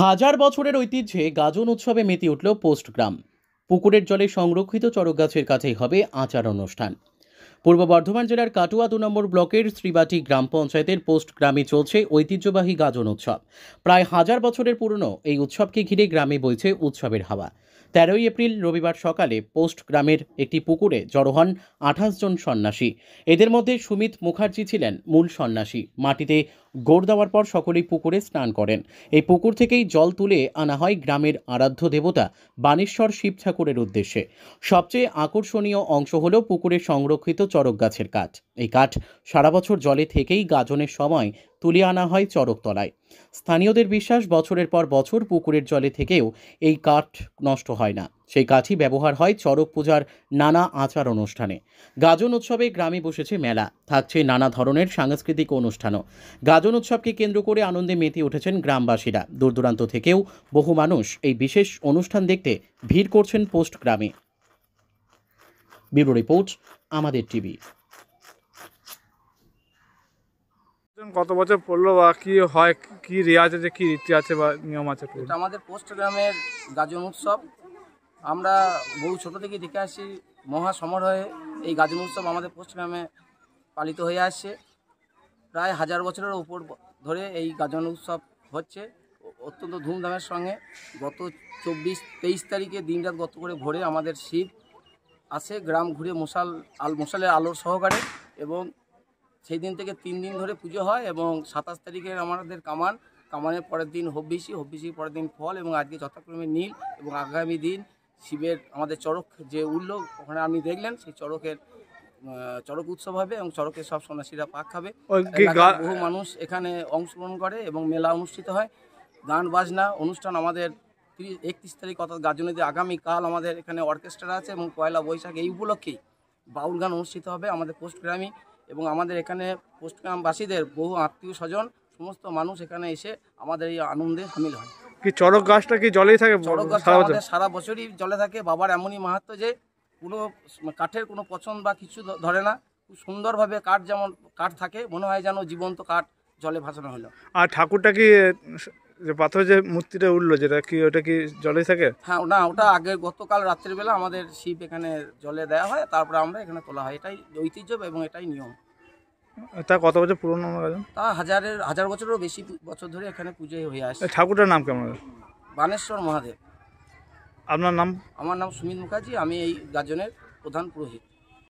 হাজার বছরের ঐতিহ্যে গাজন উৎসবে মেতে উঠল পোস্টগ্রাম। পুকুরের জলে সংরক্ষিত চড়কগাছের কাছেই হবে আচার অনুষ্ঠান। পূর্ব বর্ধমান জেলার কাটুয়া ২ নম্বর ব্লকের শ্রীবাটি গ্রাম পঞ্চায়েতের পোস্ট গ্রামে চলছে ঐতিহ্যবাহী গাজন উৎসব। প্রায় হাজার বছরের পুরনো এই উৎসবকে ঘিরে গ্রামে বইছে উৎসবের হাওয়া। ১৩ই এপ্রিল রবিবার সকালে পোস্ট গ্রামের একটি পুকুরে জড়ো হন ২৮ জন সন্ন্যাসী। এদের মধ্যে সুমিত মুখার্জি ছিলেন মূল সন্ন্যাসী। মাটিতে গোড় দেওয়ার পর সকলেই পুকুরে স্নান করেন। এই পুকুর থেকেই জল তুলে আনা হয় গ্রামের আরাধ্য দেবতা বানেশ্বর শিব ঠাকুরের উদ্দেশ্যে। সবচেয়ে আকর্ষণীয় অংশ হল পুকুরে সংরক্ষিত চড়ক গাছের কাঠ। এই কাঠ সারা বছর জলে থেকেই গাজনের সময় তুলে আনা হয় চড়কতলায়। স্থানীয়দের বিশ্বাস, বছরের পর বছর পুকুরের জলে থেকেও এই কাঠ নষ্ট হয় না। সেই কাঠই ব্যবহার হয় চড়ক পূজার নানা আচার অনুষ্ঠানে। গাজন উৎসবে গ্রামে বসেছে মেলা, থাকছে নানা ধরনের সাংস্কৃতিক অনুষ্ঠানও। গাজন উৎসবকে কেন্দ্র করে আনন্দে মেতে উঠেছেন গ্রামবাসীরা। দূর দূরান্ত থেকেও বহু মানুষ এই বিশেষ অনুষ্ঠান দেখতে ভিড় করছেন পোস্ট গ্রামে। ব্যুরো রিপোর্ট, আমাদের টিভি। কত বছর পড়লো বা কি হয়, কি রেওয়াজ আছে, কি রীতি আছে বা নিয়ম আছে? এটা আমাদের পোস্ট গ্রামের গাজন উৎসব। আমরা বহু ছোট থেকে দেখে আসছি, মহা সমারোহে এই গাজন উৎসব আমাদের পোস্ট গ্রামে পালিত হয়ে আসছে। প্রায় হাজার বছরের উপর ধরে এই গাজন উৎসব হচ্ছে অত্যন্ত ধুমধামের সঙ্গে। গত ২৪-২৩ তারিখে দিনরাত গত করে ভোরে আমাদের শিব আসে গ্রাম ঘুরে মশালের আলোর সহকারে, এবং সেই দিন থেকে ৩ দিন ধরে পুজো হয়। এবং ২৭ তারিখে আমাদের কামানের পরের দিন হব্বিসির পরের দিন ফল, এবং আজকে যথাক্রমে নীল। এবং আগামী দিন শিবের আমাদের চড়ক যে উঠল, ওখানে আপনি দেখলেন, সেই চড়ক উৎসব হবে এবং চড়কের সব সন্ন্যাসীরা পাক খাবে। বহু মানুষ এখানে অংশগ্রহণ করে এবং মেলা অনুষ্ঠিত হয়। গান বাজনা অনুষ্ঠান আমাদের ৩১ তারিখ অর্থাৎ গাজনের আগামীকাল আমাদের এখানে অর্কেস্ট্রা আছে, এবং পয়লা বৈশাখ এই উপলক্ষেই বাউল গান অনুষ্ঠিত হবে আমাদের পোস্ট গ্রামে। এবং আমাদের এখানে পোস্ট গ্রামবাসীদের বহু আত্মীয় স্বজন সমস্ত মানুষ এখানে এসে আমাদের এই আনন্দে সামিল হয়। কি চড়ক গাছটা কি জলেই থাকে? চড়ক গাছটা আমাদের সারা বছরই জলে থাকে। বাবার এমনই মাহাত্ম্য যে কোনো কাঠের কোনো পছন্দ বা কিছু ধরে না। খুব সুন্দরভাবে কাঠ যেমন কাঠ থাকে, মনে হয় যেন জীবন্ত কাঠ জলে ভাসানো হলো। আর ঠাকুরটা কি যে পাথর যে মূর্তিটা উঠলো, যেটা কি ওটা কি জলেই থাকে? হ্যাঁ, না, ওটা আগে গতকাল রাত্রিবেলা আমাদের শিব এখানে জলে দেওয়া হয়, তারপরে আমরা এখানে তোলা হয়। এটাই ঐতিহ্য এবং এটাই নিয়ম। তা কত বছর পুরনো? তা হাজার বছরেরও বেশি বছর ধরে এখানে পুজো হয়ে আসছে। ঠাকুরটার নাম কেমন? বানেশ্বর মহাদেব। আপনার নাম? আমার নাম সুমিত মুখার্জি, আমি এই গাজনের প্রধান পুরোহিত।